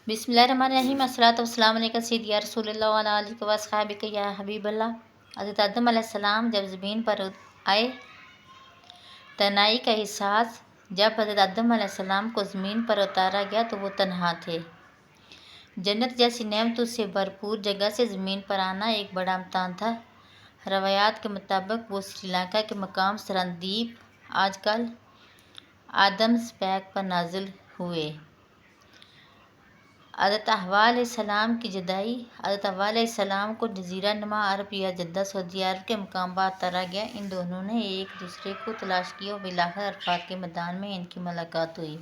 बिस्मिल्लाहिर्रहमानिर्रहीम अस्सलातु वस्सलामु अलैका सय्यिदी या रसूलल्लाह व अला आलिका व अस्हाबिका या हबीबल्लाह। हज़रत आदम अलैहिस्सलाम जब ज़मीन पर आए, तन्हाई का एहसास। जब हज़रत आदम अलैहिस्सलाम को ज़मीन पर उतारा गया तो वो तन्हा थे। जन्नत जैसी नेमतों से भरपूर जगह से ज़मीन पर आना एक बड़ा इम्तिहान था। रवायात के मुताबिक वो श्रीलंका के मकाम सरनदीप आजकल आदम्स पैक पर नाजिल हुए। हज़रत हव्वा अलैहिस्सलाम की जुदाई। हज़रत हव्वा अलैहिस्सलाम को जज़ीरा नुमा अरब या जद्दा सऊदी अरब के मकाम पर उतारा गया। इन दोनों ने एक दूसरे को तलाश किया और बिलाखिर अरफात के मैदान में इनकी मुलाकात हुई।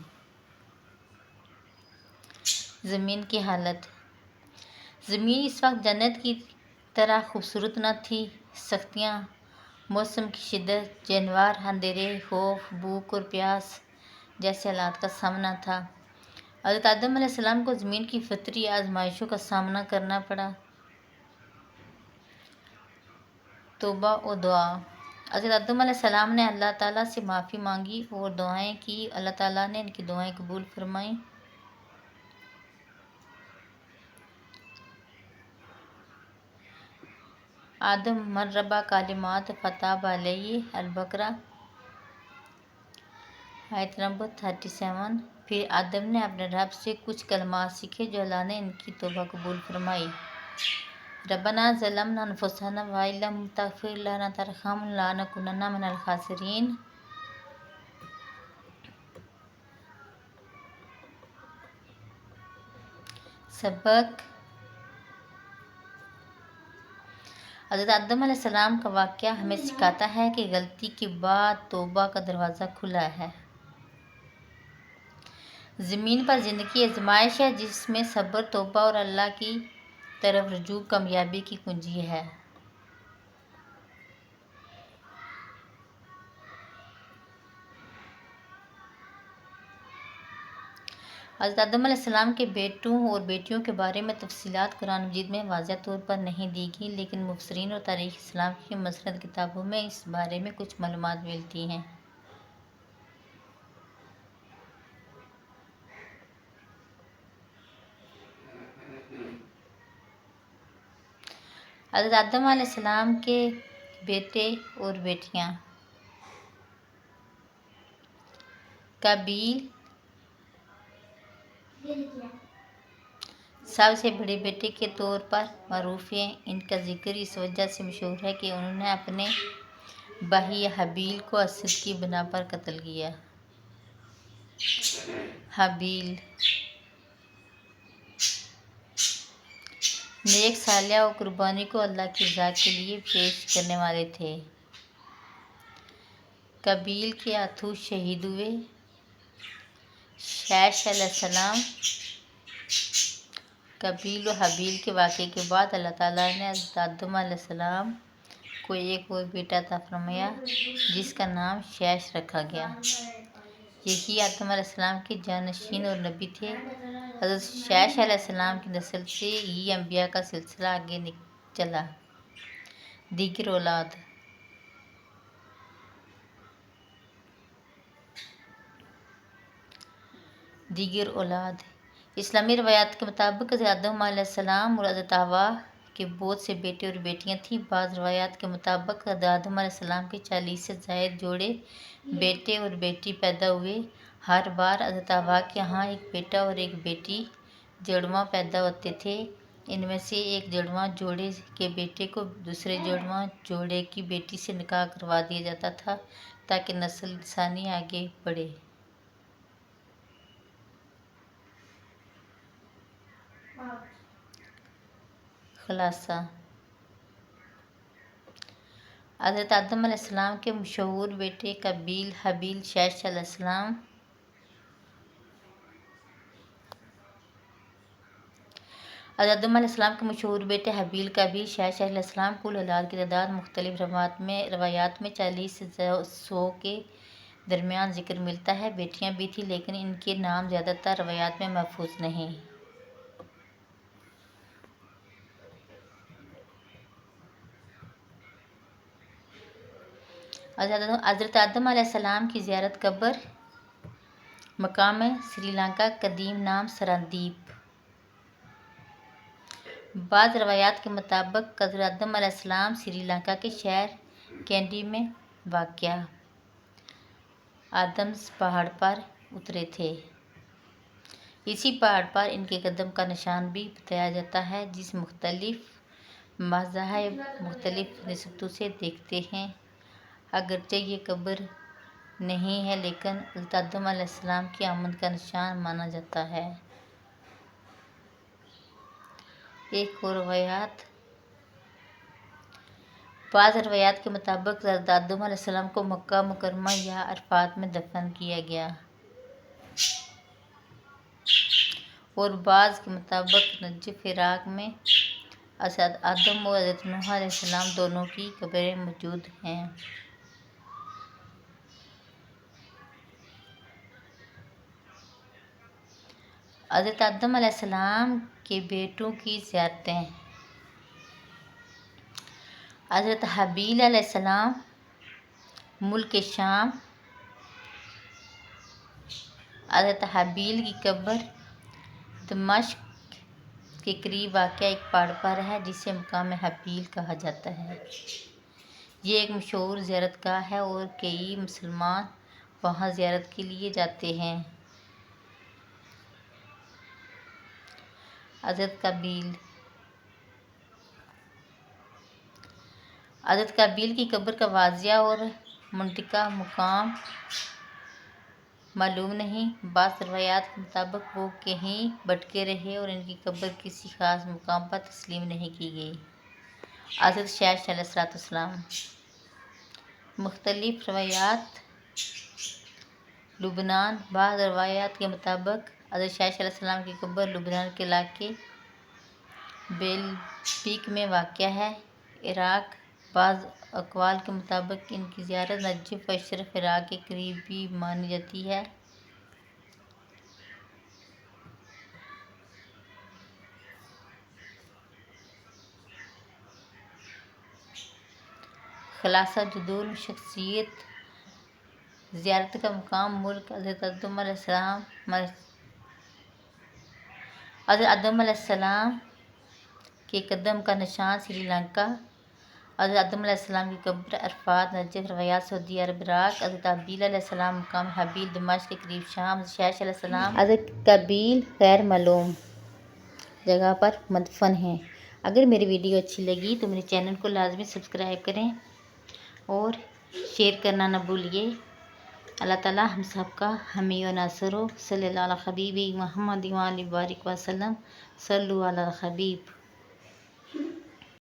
ज़मीन की हालत। ज़मीन इस वक्त जन्नत की तरह खूबसूरत न थी। सख्तियाँ, मौसम की शिद्दत, जानवर, अंधेरे, खौफ, भूख और प्यास जैसे हालात का सामना था। हज़रत आदम अलैहिस्सलाम को ज़मीन की फितरी आजमाइशों का सामना करना पड़ा। तौबा और दुआ। हज़रत आदम अलैहिस्सलाम ने अल्लाह ताला से माफ़ी मांगी और दुआएं की। अल्लाह ताला ने इनकी दुआएं कबूल फरमाई। आदम मर्रबा कालिमात फताब अलैहि अल-बकरा आयत नंबर 37। फिर आदम ने अपने रब से कुछ कलमात सीखे जो अल्लाह ने इनकी तौबा कबूल फरमाई। रब्बना ज़लमना अनफुसना व इल्लम तग़फिर लना तरहमना लनकुनन्ना मिनल खासिरीन। सबक। हज़रत आदम अलैहिस्सलाम का वाक़या हमें सिखाता है कि गलती के बाद तौबा का दरवाज़ा खुला है। ज़मीन पर ज़िंदगी आजमाइश है जिसमें सब्र, तौबा और अल्लाह की तरफ रुजू कामयाबी की कुंजी है। हज़रत आदम अलैहिस्सलाम के बेटों और बेटियों के बारे में तफसीलात कुरान मजीद में वाज़ह तौर पर नहीं दी गई, लेकिन मुफस्सिरीन और तारीख़ इस्लाम की मसनद किताबों में इस बारे में कुछ मालूमात मिलती हैं। हज़रत आदम अलैहिस्सलाम के बेटे और बेटियां। काबील सबसे बड़े बेटे के तौर पर मरूफ है। इनका जिक्र इस वजह से मशहूर है कि उन्होंने अपने भाई हाबील को हसद की बिना पर कत्ल किया। हाबील नेक, सालिया और कुर्बानी को अल्लाह की रज़ा के लिए पेश करने वाले थे। काबील के हाथों शहीद हुए। शैश अलैहिस्सलाम। काबील और हाबील के वाक़े के बाद अल्लाह ताला ने हज़रत आदम अलैहिस्सलाम को एक और बेटा अता फरमाया जिसका नाम शैश रखा गया। यही आदम अलैहिस्सलाम के जानशीन और नबी थे। हज़रत शैश अलैहिस्सलाम की नस्ल से ही अंबिया का सिलसिला आगे चला। दीगर औलाद। दीगर औलाद। इस्लामी रवायात के मुताबिक हज़रत आदम अलैहिस्सलाम और हज़रत हव्वा के बहुत से बेटे और बेटियां थीं। बाज़ रवायात के मुताबिक हज़रत आदम अलैहिस्सलाम के 40 से ज़ायद जोड़े बेटे और बेटी पैदा हुए। हर बार हज़रत हव्वा के यहाँ एक बेटा और एक बेटी जुड़वां पैदा होते थे। इनमें से एक जुड़वां जोड़े के बेटे को दूसरे जुड़वां जोड़े की बेटी से निकाह करवा दिया जाता था ताकि नस्ल सानी आगे बढ़े। खुलासा। हज़रत आदम अलैहिस्सलाम के मशहूर बेटे काबील, हाबील, शैश अलैहिस्सलाम। हज़रत आदम अलैहिस्सलाम के मशहूर बेटे हाबील, काबील, शैश अलैहिस्सलाम कुल औलाद की तादाद मुख्तलिफ रवायात में 40 से 100 के दरमियान जिक्र मिलता है। बेटियां भी थीं लेकिन इनके नाम ज़्यादातर रवायात में महफूज नहीं। हज़रत आदम अलैहिस्सलाम की ज़ियारत कब्र। मकाम श्रीलंका, कदीम नाम सरनदीप। بعض روایات کے مطابق حضرت آدم علیہ السلام سری لنکا کے شہر کینڈی میں واقع آدمز پہاڑ پر اترے تھے۔ اسی پہاڑ پر ان کے قدم کا نشان بھی بتایا جاتا ہے، جس مختلف مذاہب مختلف نسبتوں سے دیکھتے ہیں۔ اگرچہ یہ قبر نہیں ہے لیکن حضرت آدم علیہ السلام کی آمد کا نشان مانا جاتا ہے۔ ایک اور روایات، بعض روایات کے مطابق حضرت آدم علیہ السلام کو مکہ مکرمہ یا عرفات میں دفن کیا گیا، اور بعض کے مطابق نجف عراق میں حضرت آدم اور حضرت نوح علیہ السلام دونوں کی قبریں موجود ہیں۔ حضرت آدم علیہ السلام کے بیٹوں کی زیارتیں، حضرت حابیل علیہ السلام ملک شام، حضرت حابیل کی قبر دمشق کے قریب واقع ایک پہاڑ پر ہے جسے مقام حابیل کہا جاتا ہے۔ یہ ایک مشہور زیارت گاہ ہے اور کئی مسلمان وہاں زیارت کے لیے جاتے ہیں۔ حضرت قابیل کی قبر کا واضح اور منطقہ مقام معلوم نہیں۔ بعض روایات کے مطابق وہ کہیں بھٹکے رہے اور ان کی قبر کسی خاص مقام پر تسلیم نہیں کی گئی۔ حضرت شیش علیہ السلام، مختلف روایات، لبنان، بعض روایات کے مطابق حضرت شیش علیہ السلام کی قبر لبنان کے علاقے بیلبیک میں واقع ہے، عراق۔ بعض اقوال کے مطابق ان کی زیارت نجف و اشرف عراق کے قریب بھی مانی جاتی ہے۔ خلاصہ جدول شخصیت، زیارت کا مقام ملک حضرت آدم علیہ السلام کے قدم کا نشان سری لنکا، حضرت آدم علیہ السلام کی قبر عرفات نجف، روایات سعودی عرب عراق، حضرت حابیل علیہ السلام مقام حابیل دمشق کے قریب شام، حضرت شیش علیہ السلام حضرت قابیل غیر معلوم جگہ پر مدفون ہیں۔ اگر میری ویڈیو اچھی لگی تو میرے چینل کو لازمی سبسکرائب کریں اور شیئر کرنا نہ بھولیے۔ اللہ تعالیٰ ہم سب کا حامی و ناصر ہو۔ صلی اللہ علیہ حبیب محمد وآلہ وبارک وسلم۔ صلو علی الحبیب۔